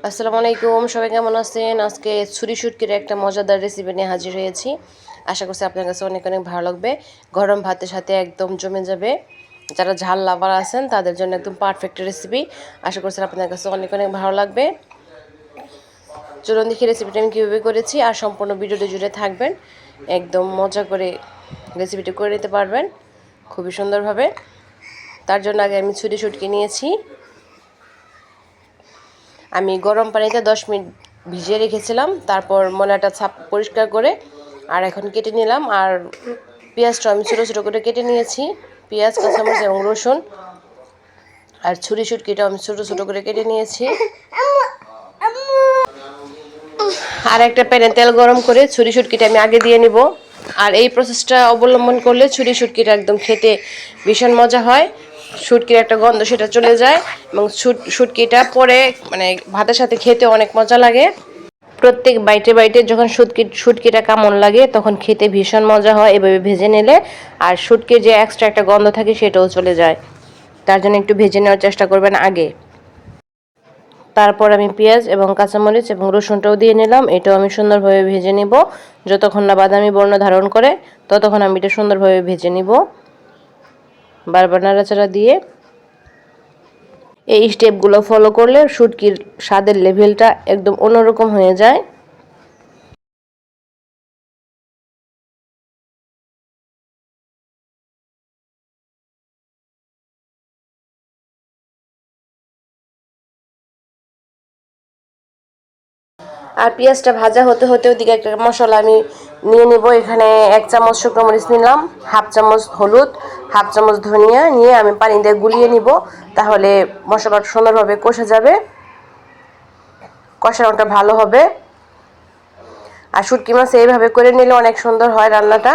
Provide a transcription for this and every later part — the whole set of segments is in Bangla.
আসসালামু আলাইকুম, সবাই কেমন আছেন? আজকে ছুরি শুটকির একটা মজাদার রেসিপি নিয়ে হাজির হয়েছি। আশা করছি আপনার কাছে অনেক অনেক ভালো লাগবে। গরম ভাতের সাথে একদম জমে যাবে। যারা ঝাল লাভার আছেন তাদের জন্য একদম পারফেক্ট রেসিপি। আশা করছি আপনার কাছে অনেক অনেক ভালো লাগবে। চলুন দেখি রেসিপিটা আমি কীভাবে করেছি, আর সম্পূর্ণ ভিডিওটি জুড়ে থাকবেন। একদম মজা করে রেসিপিটি করে নিতে পারবেন খুবই সুন্দরভাবে। তার জন্য আগে আমি ছুরি শুটকি নিয়েছি। আমি গরম পানিতে 10 মিনিট ভিজিয়ে রেখেছিলাম, তারপর ময়লাটা পরিষ্কার করে আর এখন কেটে নিলাম। আর পেঁয়াজটা আমি ছোটো ছোটো করে কেটে নিয়েছি, পেঁয়াজ, কাঁচামরিচ এবং রসুন। আর ছুরি শুটকিটাও আমি ছোটো ছোটো করে কেটে নিয়েছি। আর একটা প্যানে তেল গরম করে ছুরি শুটকিটা আমি আগে দিয়ে নিব। আর এই প্রসেসটা অবলম্বন করলে ছুরি শুটকিটা একদম খেতে ভীষণ মজা হয়। শুটকির একটা গন্ধ সেটা চলে যায় এবং শুটকিটা পরে মানে ভাতের সাথে খেতে অনেক মজা লাগে। প্রত্যেক বাইটে বাইটে যখন শুটকিটা কেমন লাগে তখন খেতে ভীষণ মজা হয় এভাবে ভেজে নিলে। আর শুটকির যে এক্সট্রা একটা গন্ধ থাকে সেটাও চলে যায়। তার জন্য একটু ভেজে নেওয়ার চেষ্টা করবেন আগে। তারপর আমি পেঁয়াজ এবং কাঁচামরিচ এবং রসুনটাও দিয়ে নিলাম। এটাও আমি সুন্দরভাবে ভেজে নিব। যতক্ষণ না বাদামি বর্ণ ধারণ করে ততক্ষণ আমি এটা সুন্দরভাবে ভেজে নিব, বারবার নাড়াচাড়া দিয়ে। এই স্টেপগুলো ফলো করলে শুটকির স্বাদের লেভেলটা একদম অন্যরকম হয়ে যায়। আর পেঁয়াজটা ভাজা হতে হতে ওদিকে একটা মশলা আমি নিয়ে নিব। এখানে 1 চামচ শুকনো মরিচ নিলাম, হাফ চামচ হলুদ, হাফ চামচ ধনিয়া নিয়ে আমি পানি দিয়ে গুলিয়ে নিব। তাহলে মশলাটা সুন্দরভাবে কষে যাবে, কষানোটা ভালো হবে। আর শুটকি মাছ এইভাবে করে নিলে অনেক সুন্দর হয় রান্নাটা।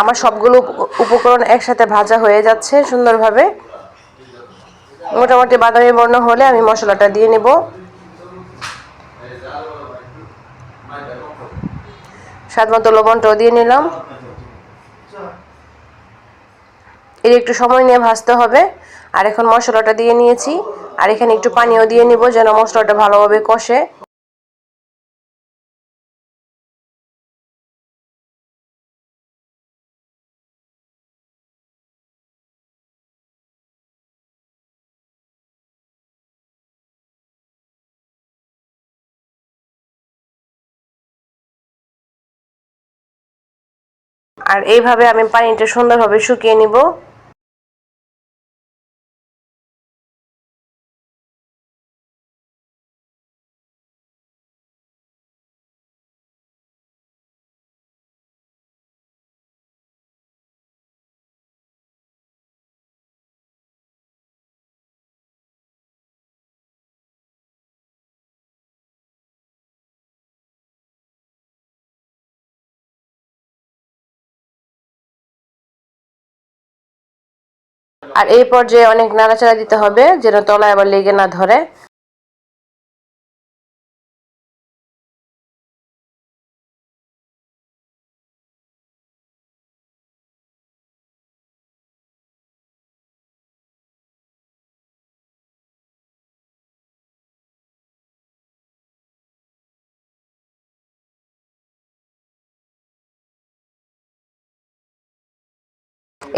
আমার সবগুলো উপকরণ একসাথে ভাজা হয়ে যাচ্ছে সুন্দরভাবে। মোটামুটি বাদামি বর্ণ হলে আমি মশলাটা দিয়ে নেব। স্বাদ মতো লবণটাও দিয়ে নিলাম। এর একটু সময় নিয়ে ভাজতে হবে। আর এখন মশলাটা দিয়ে নিয়েছি, আর এখানে একটু পানিও দিয়ে নিব যেন মশলাটা ভালোভাবে কষে। আর এইভাবে আমি পানিটা সুন্দরভাবে শুকিয়ে নিব। আর এই পর্যায়ে অনেক নাড়াচাড়া দিতে হবে যেন তলায় আবার লেগে না ধরে।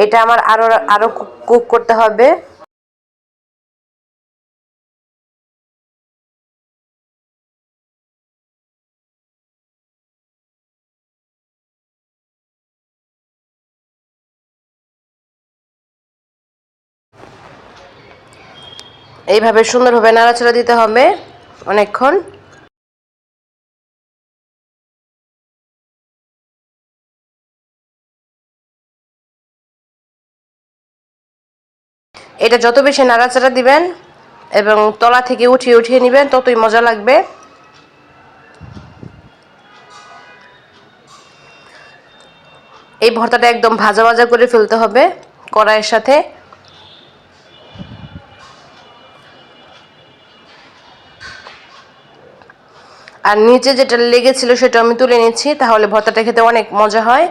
এটা আমার আরো আরো কুক করতে হবে। এইভাবে সুন্দরভাবে নাড়াচাড়া দিতে হবে অনেকক্ষণ। এটা যত বেশি নাড়াচাড়া দিবেন এবং তলা থেকে উঠিয়ে উঠিয়ে নেবেন ততই মজা লাগবে। এই ভর্তাটা একদম ভাজা ভাজা করে ফেলতে হবে কড়াইয়ের সাথে। আর নিচে যেটা লেগেছিল সেটা আমি তুলে নিচ্ছি, তাহলে ভর্তাটা খেতে অনেক মজা হয়।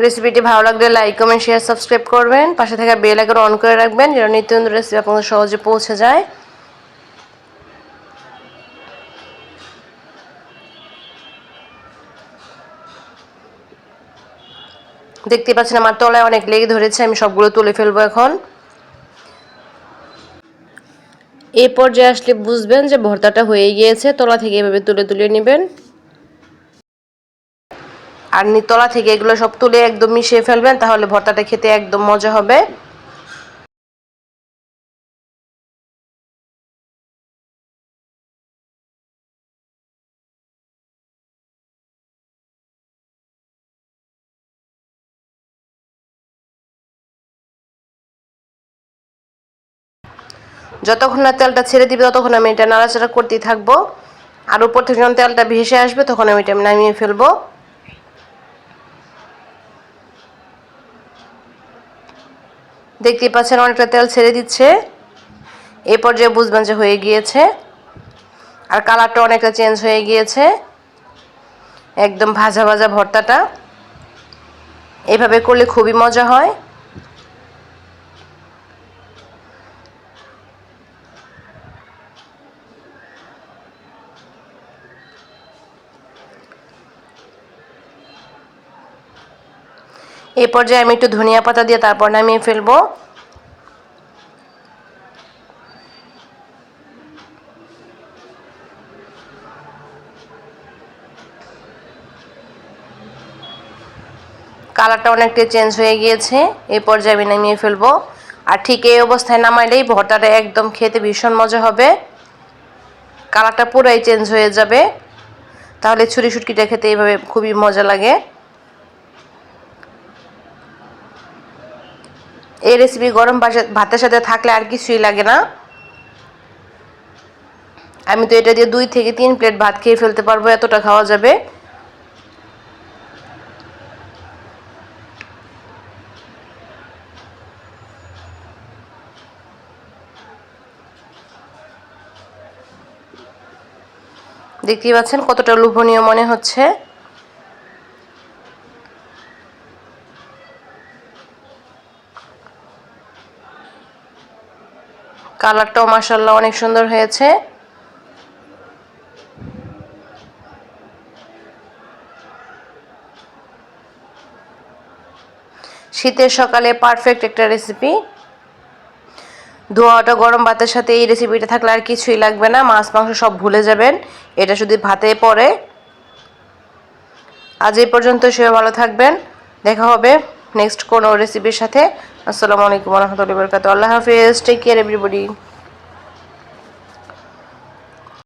রেসিপিটি ভালো লাগলে লাইক কমেন্ট শেয়ার সাবস্ক্রাইব করবেন, পাশে থাকা বেল আইকন অন করে রাখবেন যেন নিত্য নতুন রেসিপি আপনাদের সহজে পৌঁছে যায়। দেখতে পাচ্ছেন আমার তলায় অনেক লেগে ধরেছে, আমি সবগুলো তুলে ফেলবো এখন। এই পর্যায়ে আসলে বুঝবেন যে ভর্তাটা হয়ে গিয়েছে, তলা থেকে এভাবে তুলে তুলে নেবেন আর তলা থেকে এগুলো সব তুলে একদম মিশিয়ে ফেলবেন, তাহলে ভর্তাটা খেতে একদম মজা হবে। যতক্ষণ না তেলটা ছেড়ে দিবে ততক্ষণ আমি এটা নাড়াচাড়া করতেই থাকবো, আর উপর থেকে যখন তেলটা ভেসে আসবে তখন আমি এটা নামিয়ে ফেলবো। দেখতেই পাচ্ছেন অনেকটা তেল ছেড়ে দিচ্ছে, এই পর্যায়ে বুঝবেন যে হয়ে গিয়েছে। আর কালারটা অনেকটা চেঞ্জ হয়ে গিয়েছে, একদম ভাজা ভাজা ভর্তাটা। এভাবে করলে খুবই মজা হয়। এই পর্যায়ে আমি একটু ধনিয়া পাতা দিয়ে তারপর নামিয়ে ফেলবো। কালারটা অনেকটা চেঞ্জ হয়ে গিয়েছে, এই পর্যায়ে আমি নামিয়ে ফেলবো। আর ঠিক এই অবস্থায় নামাইলেই ভর্তাটা একদম খেতে ভীষণ মজা হবে, কালারটা পুরাই চেঞ্জ হয়ে যাবে। তাহলে ছুরি শুটকিটা খেতে এইভাবে খুবই মজা লাগে। এই রেসিপি গরম ভাতের সাথে থাকলে আর কিছুই লাগে না। আমি তো এটা দিয়ে 2 থেকে 3 প্লেট ভাত খেয়ে ফেলতে পারবো, এতটা খাওয়া যাবে। দেখতেই পাচ্ছেন কতটা লোভনীয় মনে হচ্ছে। কালারটাও মাশাআল্লাহ অনেক সুন্দর হয়েছে। শীতের সকালে পারফেক্ট একটা রেসিপি। ধোয়াটা গরম ভাতের সাথে এই রেসিপিটা থাকলে আর কিছুই লাগবে না, মাছ মাংস সব ভুলে যাবেন, এটা শুধু ভাতে পড়ে। আজ এই পর্যন্ত, সবাই ভালো থাকবেন, দেখা হবে নেক্সট কোনো রেসিপির সাথে। আসসালামু আলাইকুম ওয়া রাহমাতুল্লাহি ওয়া বারাকাতুহু। আল্লাহ হাফেজ, টেক কেয়ার এভরিবডি।